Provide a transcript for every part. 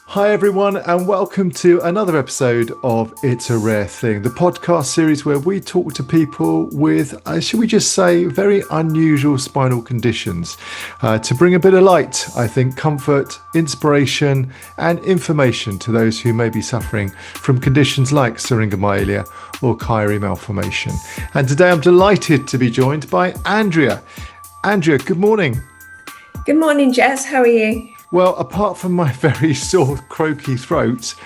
Hi, everyone, and welcome to another episode of It's a Rare Thing, the podcast series where we talk to people with, should we just say, very unusual spinal conditions to bring a bit of light, I think, comfort, inspiration, and information to those who may be suffering from conditions like syringomyelia or Chiari malformation. And today I'm delighted to be joined by Andrea. Andrea, good morning. Good morning, Jess. How are you? Well, apart from my very sore, croaky throat,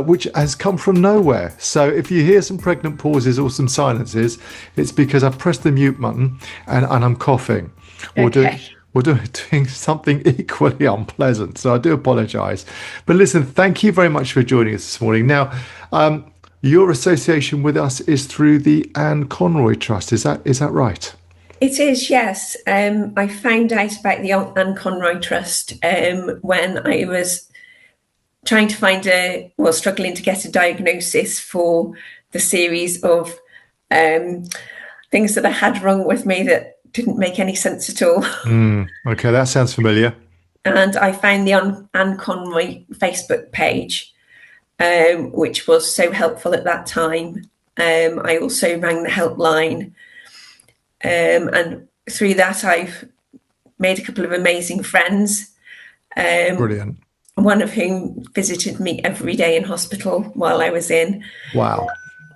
which has come from nowhere. So if you hear some pregnant pauses or some silences, it's because I've pressed the mute button and I'm coughing Okay. or doing something equally unpleasant. So I do apologise. But listen, thank you very much for joining us this morning. Now, your association with us is through the Anne Conroy Trust. Is that right? It is, yes. I found out about the Anne Conroy Trust when I was trying to struggling to get a diagnosis for the series of things that I had wrong with me that didn't make any sense at all. Okay, that sounds familiar. And I found the Anne Conroy Facebook page, which was so helpful at that time. I also rang the helpline. And through that, I've made a couple of amazing friends. Brilliant. One of whom visited me every day in hospital while I was in. Wow.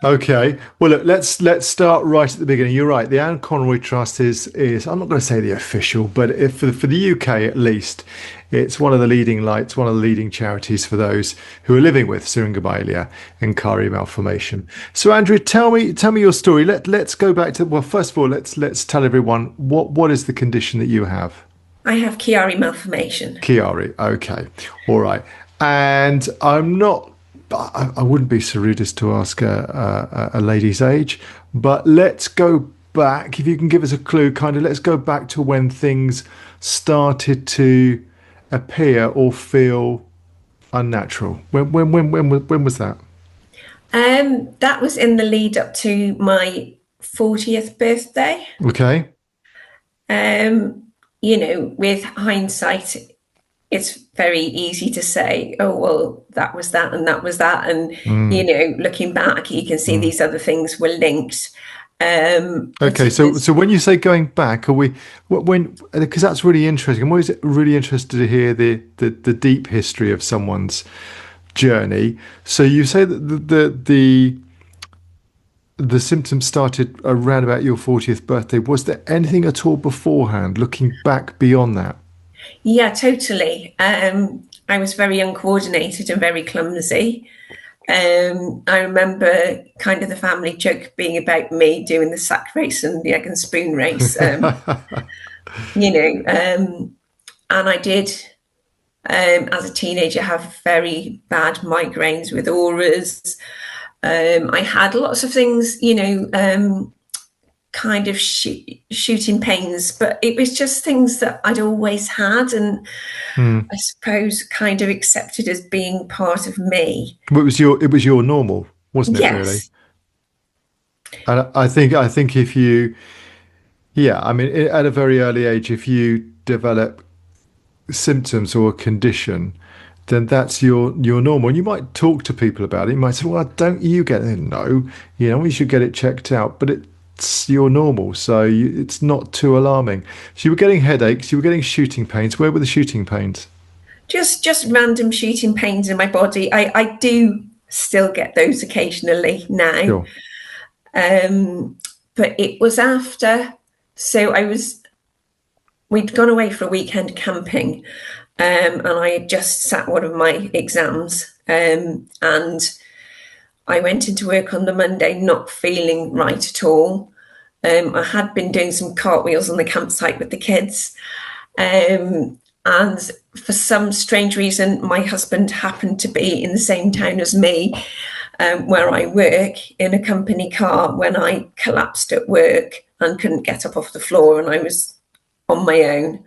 Okay. Well, look, let's start right at the beginning. You're right. The Anne Conroy Trust is I'm not going to say the official, but if for the UK at least, it's one of the leading lights, one of the leading charities for those who are living with syringomyelia and Chiari malformation. So, Andrea, tell me your story. Let's go back to, well, first of all, let's tell everyone what is the condition that you have. I have Chiari malformation. Chiari. Okay. All right. And I wouldn't be so rude as to ask a lady's age, but let's go back. If you can give us a clue, let's go back to when things started to appear or feel unnatural. When was that? That was in the lead up to my 40th birthday. Okay. With hindsight, it's very easy to say, oh, well, that was that and that was that. And, looking back, you can see these other things were linked. Okay, so when you say going back, because that's really interesting. I'm always really interested to hear the deep history of someone's journey. So you say that the symptoms started around about your 40th birthday. Was there anything at all beforehand, looking back beyond that? Yeah, totally. I was very uncoordinated and very clumsy. I remember kind of the family joke being about me doing the sack race and the egg and spoon race. And I did, as a teenager, have very bad migraines with auras. I had lots of things, kind of shooting pains, but it was just things that I'd always had, and I suppose kind of accepted as being part of me. But it was your normal, wasn't it? Really? Yes. And I think if you, yeah, I mean, at a very early age, if you develop symptoms or a condition, then that's your normal. And you might talk to people about it. You might say, well, don't you get it? No, you should get it checked out. But it's your normal, so it's not too alarming. So you were getting headaches, you were getting shooting pains. Where were the shooting pains? Just random shooting pains in my body. I do still get those occasionally now. Sure. But it was after, we'd gone away for a weekend camping, and I had just sat one of my exams, and I went into work on the Monday not feeling right at all. I had been doing some cartwheels on the campsite with the kids. And for some strange reason, my husband happened to be in the same town as me, where I work, in a company car when I collapsed at work and couldn't get up off the floor, and I was on my own.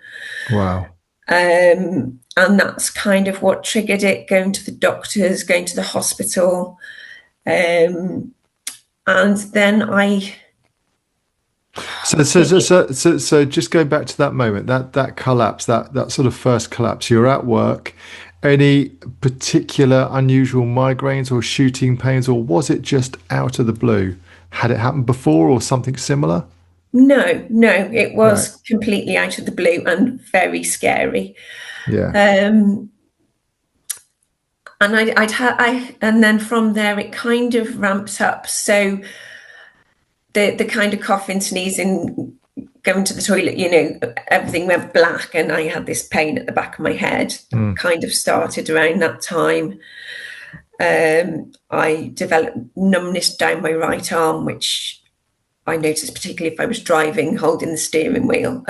Wow. And that's kind of what triggered it, going to the doctors, going to the hospital. And then So just going back to that moment, that collapse, that sort of first collapse. You're at work, Any particular unusual migraines or shooting pains, or was it just out of the blue? Had it happened before or something similar? No, it Right. was completely out of the blue and very scary. Yeah. Um, and and then from there it kind of ramps up. So the kind of coughing, sneezing, going to the toilet, everything went black, and I had this pain at the back of my head. Mm. Kind of started around that time. I developed numbness down my right arm, which I noticed particularly if I was driving, holding the steering wheel.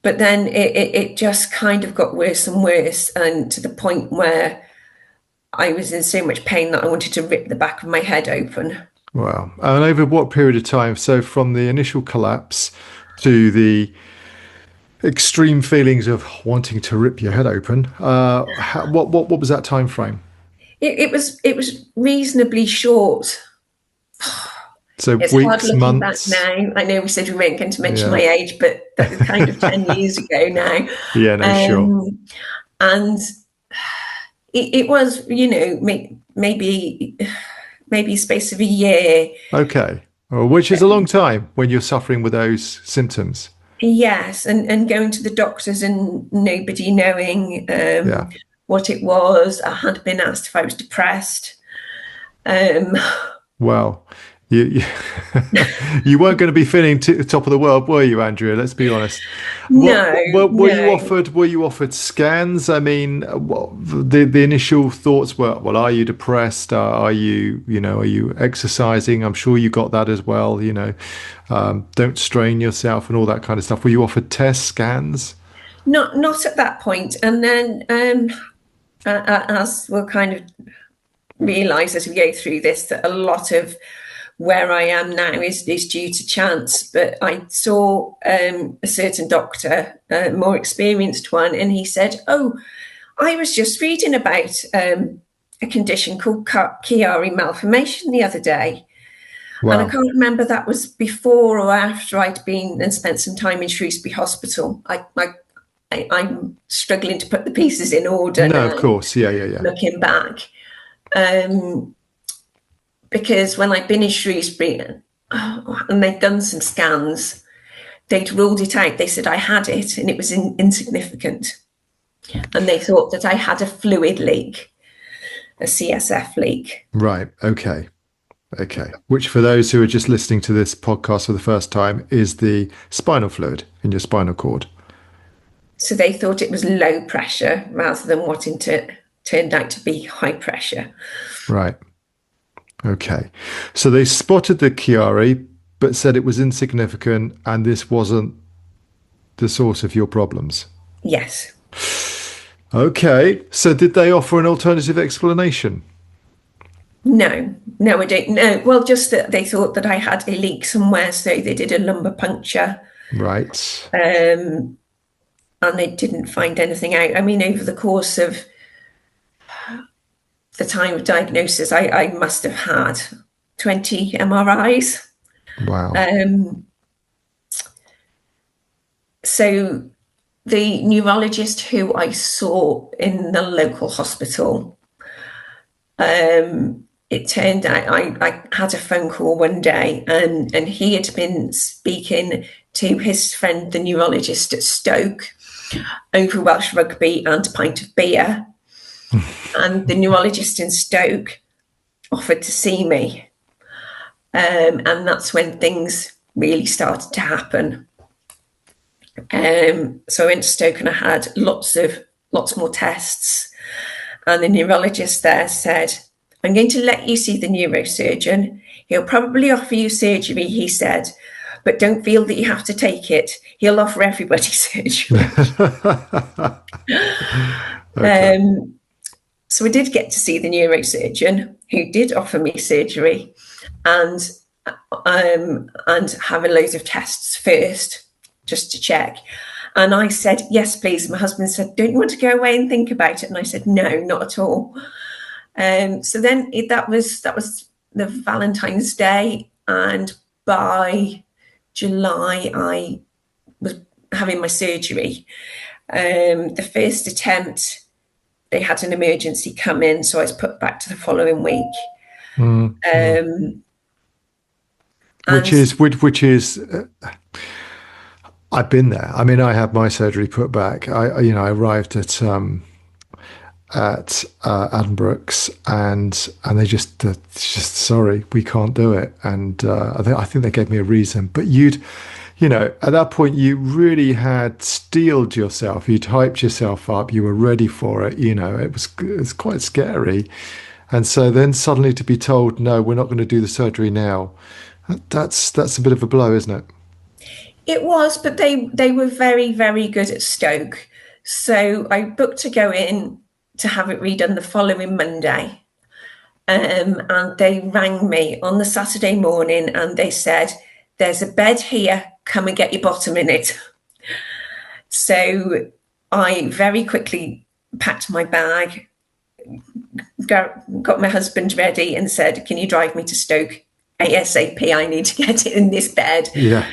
But then it just kind of got worse and worse, and to the point where I was in so much pain that I wanted to rip the back of my head open. Wow. And over what period of time? So from the initial collapse to the extreme feelings of wanting to rip your head open, what was that time frame? It was reasonably short. So It's hard weeks, looking back months? now. I know we said we weren't going to mention my Yeah. age, but that was kind of 10 years ago now. Yeah, no, sure. And it was, maybe a space of a year. Okay. Well, which is a long time when you're suffering with those symptoms. Yes, and going to the doctors and nobody knowing Yeah. what it was. I had been asked if I was depressed. Um, Well, you you weren't going to be feeling top of the world, were you, Andrea? Let's be honest. no, Were you no. offered? Were you offered scans? I mean, the initial thoughts were, well, are you depressed? Are you, are you exercising? I'm sure you got that as well. Don't strain yourself and all that kind of stuff. Were you offered test scans? Not at that point. And then, as we'll kind of realise as we go through this, that a lot of where I am now is due to chance. But I saw a certain doctor, a more experienced one, and he said, "Oh, I was just reading about a condition called Chiari malformation the other day." And I Wow. can't remember that was before or after I'd been and spent some time in Shrewsbury Hospital. I'm struggling to put the pieces in order No, now, of course. Yeah, yeah, yeah. looking back. Because when I'd been in Shrewsbury and they'd done some scans, they'd ruled it out. They said I had it and it was insignificant. And they thought that I had a fluid leak, a CSF leak. Right. Okay. Okay. Which, for those who are just listening to this podcast for the first time, is the spinal fluid in your spinal cord. So they thought it was low pressure rather than what turned out to be high pressure. Right. Okay. So they spotted the Chiari, but said it was insignificant and this wasn't the source of your problems. Yes. Okay. So did they offer an alternative explanation? No, I don't know. Well, just that they thought that I had a leak somewhere, so they did a lumbar puncture. Right. And they didn't find anything out. I mean, over the course of the time of diagnosis, I must have had 20 MRIs. Wow. So the neurologist who I saw in the local hospital, it turned out I had a phone call one day, and he had been speaking to his friend, the neurologist at Stoke, over Welsh rugby and a pint of beer. And the neurologist in Stoke offered to see me. And that's when things really started to happen. So I went to Stoke and I had lots more tests. And the neurologist there said, "I'm going to let you see the neurosurgeon. He'll probably offer you surgery," he said, "but don't feel that you have to take it. He'll offer everybody surgery." Okay. So I did get to see the neurosurgeon, who did offer me surgery and have a load of tests first, just to check. And I said, "Yes, please." My husband said, "Don't you want to go away and think about it?" And I said, "No, not at all." So then that was the Valentine's Day, and by July I was having my surgery. The first attempt, they had an emergency come in, so I was put back to the following week. Which And is I've been there. I mean, I had my surgery put back. I arrived at Addenbrooke's, and they just sorry, we can't do it. And I think they gave me a reason. But at that point, you really had steeled yourself. You'd hyped yourself up. You were ready for it. It was quite scary. And so then suddenly to be told, no, we're not going to do the surgery now. That's a bit of a blow, isn't it? it was, but they were very, very good at Stoke. So I booked to go in to have it redone the following Monday. And they rang me on the Saturday morning and they said, there's a bed here, come and get your bottom in it. So I very quickly packed my bag, got my husband ready and said, can you drive me to Stoke ASAP? I need to get it in this bed. Yeah.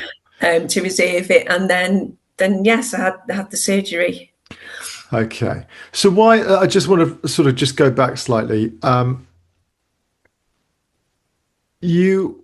To reserve it. And then yes, I had the surgery. Okay. So why, I just want to sort of just go back slightly. You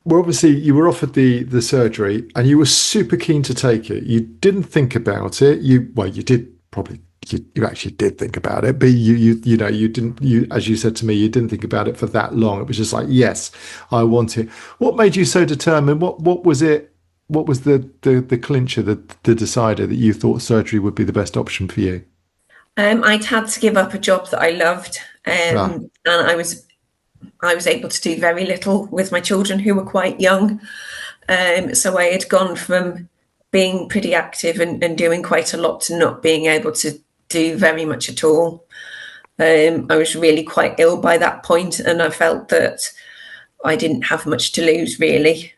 you were offered the surgery and you were super keen to take it. You didn't think about it. You did probably, you actually did think about it, but you didn't, as you said to me, you didn't think about it for that long. It was just like, yes, I want it. What made you so determined? What was it? What was the clincher, the decider that you thought surgery would be the best option for you? I'd had to give up a job that I loved, Ah, and I was able to do very little with my children who were quite young. So I had gone from being pretty active and doing quite a lot to not being able to do very much at all. I was really quite ill by that point, and I felt that I didn't have much to lose, really.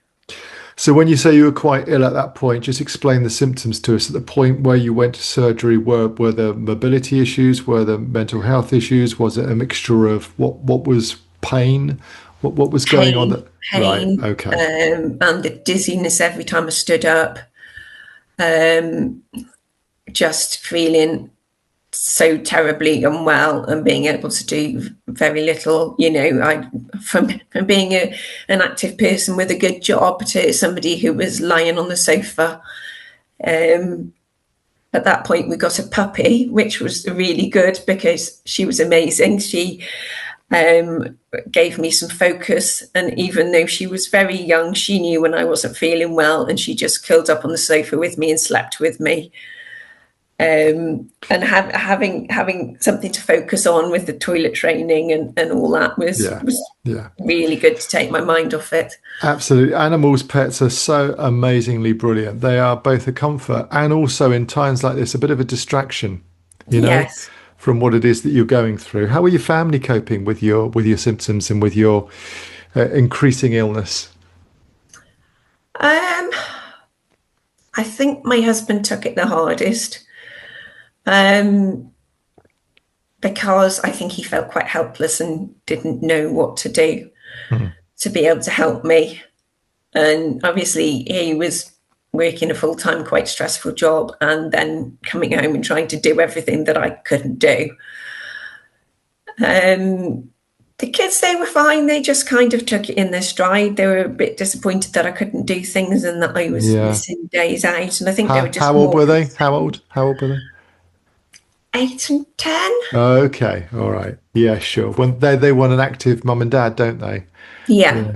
so when you say you were quite ill at that point, just explain the symptoms to us. At the point where you went to surgery, were there mobility issues? Were there mental health issues? Was it a mixture of what was pain? What was going on? Pain, Right. pain, Okay. and the dizziness every time I stood up. Just feeling so terribly unwell and being able to do very little. From being an active person with a good job to somebody who was lying on the sofa. At that point, we got a puppy, which was really good because she was amazing. She gave me some focus, and even though she was very young, she knew when I wasn't feeling well, and she just curled up on the sofa with me and slept with me. And having something to focus on with the toilet training and all that Yeah. was Yeah. really good to take my mind off it. Absolutely. Animals, pets are so amazingly brilliant. They are both a comfort and also in times like this, a bit of a distraction, you know, Yes. from what it is that you're going through. How are your family coping with your symptoms and with your increasing illness? Um, I think my husband took it the hardest, um, because I think he felt quite helpless and didn't know what to do Mhm. to be able to help me. And obviously, he was working a full time, quite stressful job, and then coming home and trying to do everything that I couldn't do. Um, the kids, they were fine. They just kind of took it in their stride. They were a bit disappointed that I couldn't do things and that I was Yeah. missing days out. And I think they were How just old more were they? How old? How old were they? 8 and 10. Okay. All right. Yeah, sure. When they want an active mum and dad, don't they? Yeah. Yeah.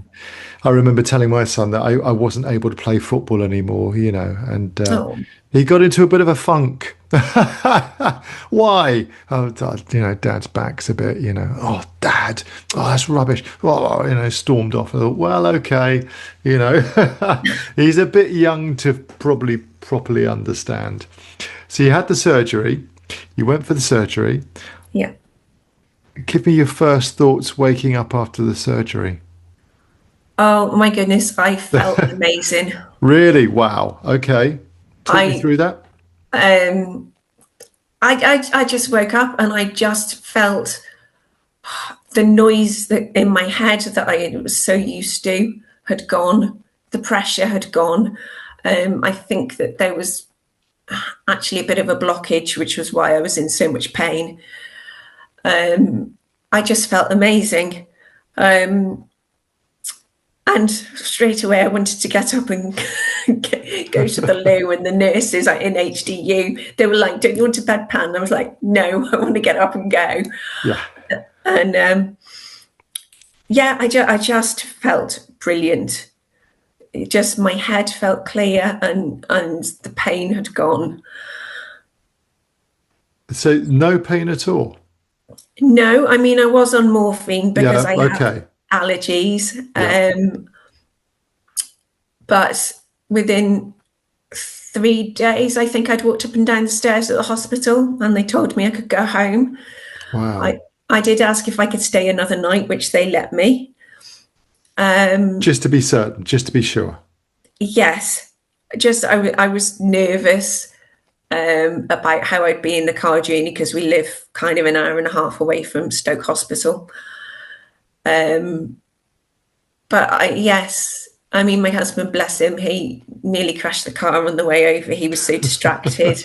I remember telling my son that I wasn't able to play football anymore, and Oh, he got into a bit of a funk. Why? Oh, Dad's back's a bit, oh, Dad, oh, that's rubbish. Oh, stormed off. I thought, well, okay, you know, he's a bit young to probably properly understand. So you had the surgery, you went for the surgery. yeah. Give me your first thoughts waking up after the surgery. Oh my goodness, I felt amazing. Really? Wow. Okay. Talk me I through that. um I just woke up and I just felt the noise that in my head that I was so used to had gone. The pressure had gone. I think that there was actually a bit of a blockage, which was why I was in so much pain. I just felt amazing. And straight away, I wanted to get up and go to the loo. And the nurses in HDU, they were like, "Don't you want a bedpan?" And I was like, "No, I want to get up and go." Yeah. And yeah, I just felt brilliant. It just, my head felt clear, and the pain had gone. So no pain at all. No, I mean, I was on morphine because Yeah. I have Okay. allergies. Yeah. But within 3 days, I think I'd walked up and down the stairs at the hospital, and they told me I could go home. Wow. I did ask if I could stay another night, which they let me. Just to be certain, just to be sure. Yes, just I was nervous about how I'd be in the car journey, because we live kind of an hour and a half away from Stoke Hospital. But yes, I mean, my husband, bless him, he nearly crashed the car on the way over. He was so distracted.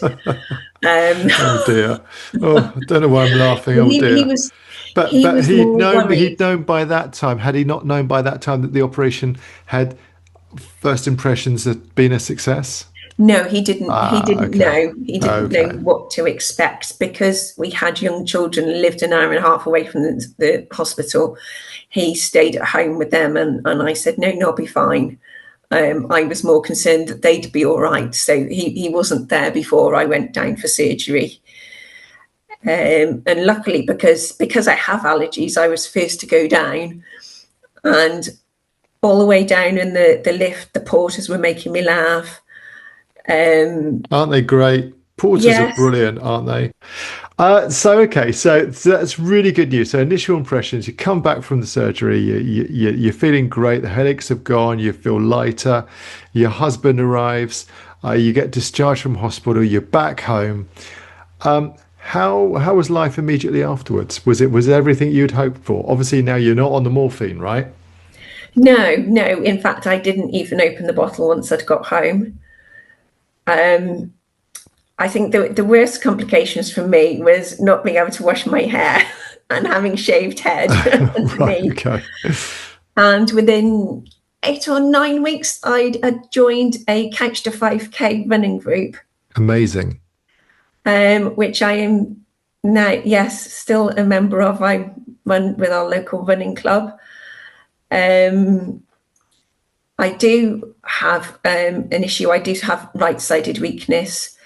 Oh dear. Oh, I don't know why I'm laughing. Oh he dear. was But he was more worried. he'd known by that time. Had he not known by that time that the operation had first impressions had been a success? No, he didn't. He Ah, didn't okay. know. He didn't know Okay. what to expect, because we had young children and lived an hour and a half away from the hospital. He stayed at home with them, and I said, no, I'll be fine. I was more concerned that they'd be all right. So he wasn't there before I went down for surgery. And luckily, because I have allergies, I was first to go down, and all the way down in the lift, the porters were making me laugh. Aren't they great? Porters are Yes. brilliant, aren't they? Okay, so that's really good news. So initial impressions, you come back from the surgery, you're feeling great, the headaches have gone, you feel lighter, your husband arrives, you get discharged from hospital, you're back home. How was life immediately afterwards? Was it everything you'd hoped for? Obviously now you're not on the morphine, right? No, no. In fact, I didn't even open the bottle once I'd got home. I think the worst complications for me was not being able to wash my hair and having shaved head Right, underneath. okay. And within 8 or 9 weeks, I'd joined a Couch to 5K running group, Amazing. which I am now, yes, still a member of. I run with our local running club. I do have an issue. I do have right-sided weakness,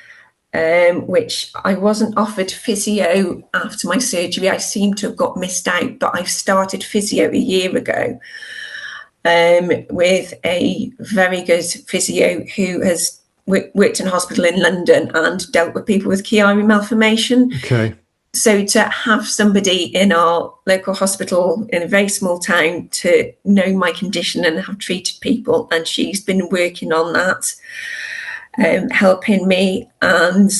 which I wasn't offered physio after my surgery. I seem to have got missed out, but I started physio a year ago with a very good physio who has worked in hospital in London and dealt with people with Chiari malformation. Okay. So to have somebody in our local hospital in a very small town to know my condition and have treated people, and she's been working on that, helping me. And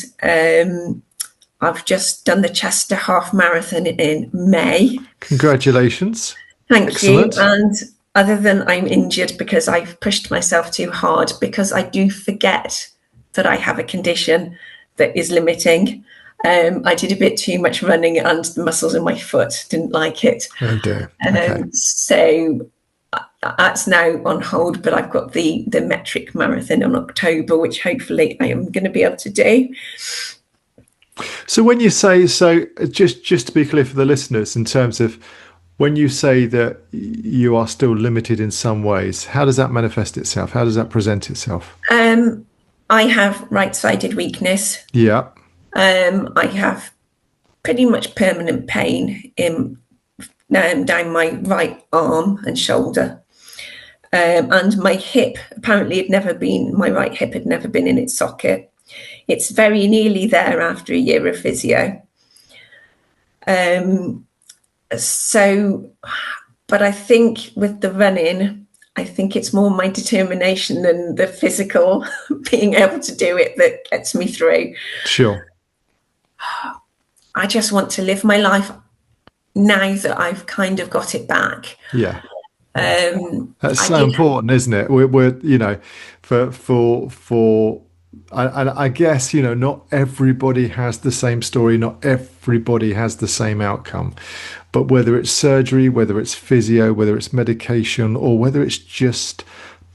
I've just done the Chester Half Marathon in May. Congratulations. Thank you. Excellent. And other than I'm injured because I've pushed myself too hard, because I do forget that I have a condition that is limiting. I did a bit too much running, and the muscles in my foot didn't like it. Oh dear. Okay. So that's now on hold, but I've got the metric marathon in October, which hopefully I am going to be able to do. So when you say, so just to be clear for the listeners, in terms of when you say that you are still limited in some ways, how does that manifest itself? How does that present itself? I have right-sided weakness. Yeah. I have pretty much permanent pain in down my right arm and shoulder. And my hip, apparently my right hip had never been in its socket. It's very nearly there after a year of physio. But I think with the running, I think it's more my determination than the physical being able to do it that gets me through. Sure. I just want to live my life now that I've kind of got it back. Yeah. That's so important, isn't it? We're for And I guess, not everybody has the same story, not everybody has the same outcome. But whether it's surgery, whether it's physio, whether it's medication, or whether it's just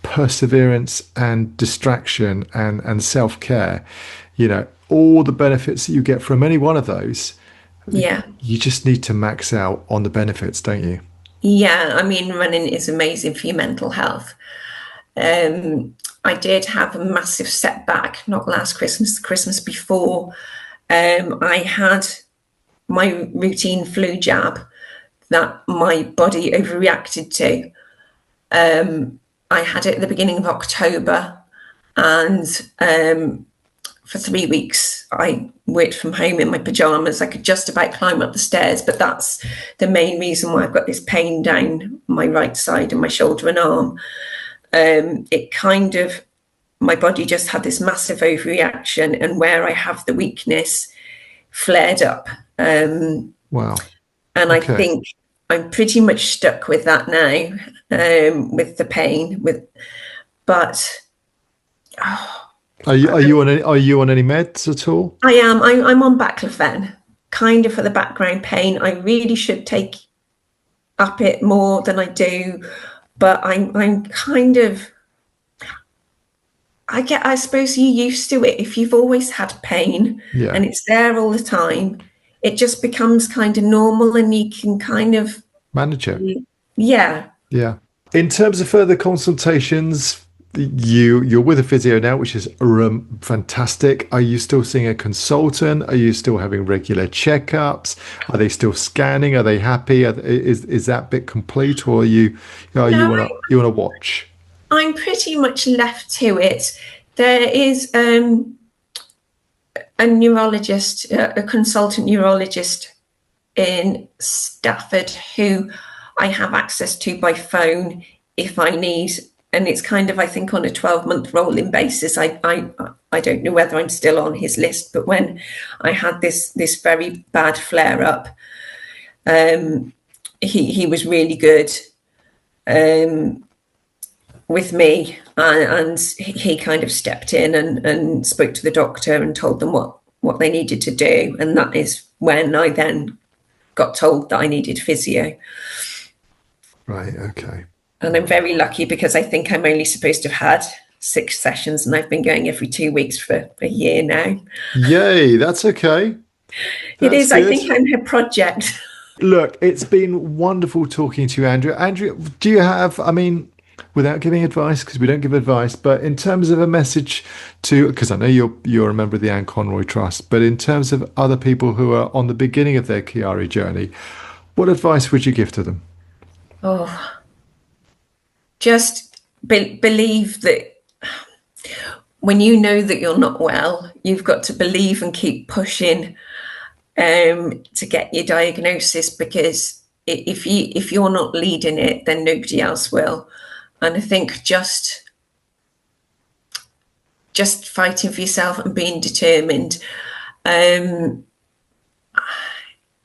perseverance and distraction and self-care, all the benefits that you get from any one of those, Yeah. you just need to max out on the benefits, don't you? Yeah. I mean, running is amazing for your mental health. I did have a massive setback, not last Christmas, the Christmas before. I had my routine flu jab that my body overreacted to. I had it at the beginning of October, and for 3 weeks I worked from home in my pajamas. I could just about climb up the stairs, but that's the main reason why I've got this pain down my right side and my shoulder and arm. It kind of, my body just had this massive overreaction, and where I have the weakness flared up. Wow. And I Okay. think I'm pretty much stuck with that now, with the pain. But Are you on any meds at all? I am. I'm on baclofen, kind of for the background pain. I really should take up it more than I do, but I'm kind of. I suppose you're used to it. If you've always had pain Yeah. and it's there all the time, it just becomes kind of normal, and you can kind of, Manage it. yeah. Yeah. In terms of further consultations, you're with a physio now, which is fantastic. Are you still seeing a consultant? Are you still having regular checkups? Are they still scanning? Are they happy? Is that bit complete, or are you No, want to watch? I'm pretty much left to it. There is a neurologist, a consultant neurologist in Stafford who I have access to by phone if I need. And it's kind of, I think, on a 12-month rolling basis. I don't know whether I'm still on his list, but when I had this very bad flare up, he was really good with me, and he kind of stepped in and spoke to the doctor and told them what they needed to do. And that is when I then got told that I needed physio. Right. Okay. And I'm very lucky, because I think I'm only supposed to have had 6 sessions, and I've been going every 2 weeks for a year now. Yay. That's okay. It That's is, I good. think I'm her project. Look, it's been wonderful talking to you, Andrea. Andrea, do you have, I mean, without giving advice, because we don't give advice, but in terms of a message to, because I know you're a member of the Anne Conroy Trust, but in terms of other people who are on the beginning of their Chiari journey, what advice would you give to them? Oh, just believe that when you know that you're not well, you've got to believe and keep pushing to get your diagnosis, because if you're not leading it, then nobody else will. And I think just fighting for yourself and being determined.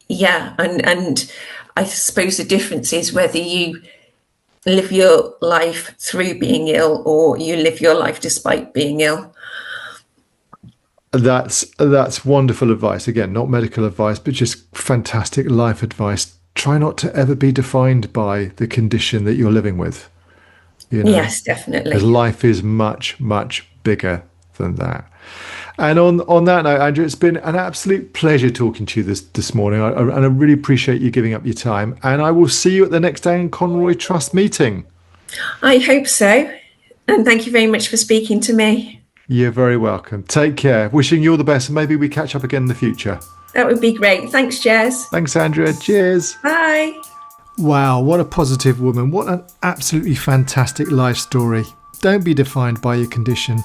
Yeah, and I suppose the difference is whether you live your life through being ill, or you live your life despite being ill. That's wonderful advice. Again, not medical advice, but just fantastic life advice. Try not to ever be defined by the condition that you're living with, Yes, because definitely. life is much, much bigger than that. And on that note, Andrew, it's been an absolute pleasure talking to you this morning. And I really appreciate you giving up your time. And I will see you at the next Anne Conroy Trust meeting. I hope so. And thank you very much for speaking to me. You're very welcome. Take care. Wishing you all the best. And maybe we catch up again in the future. That would be great. Thanks, Jez. Thanks, Andrea. Cheers. Bye. Wow, what a positive woman. What an absolutely fantastic life story. Don't be defined by your condition.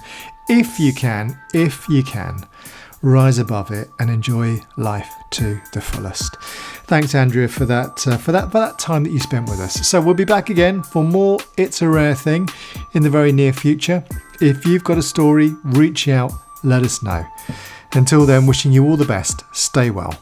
If you can, rise above it and enjoy life to the fullest. Thanks, Andrea, for that time that you spent with us. So we'll be back again for more It's a Rare Thing in the very near future. If you've got a story, reach out, let us know. Until then, wishing you all the best. Stay well.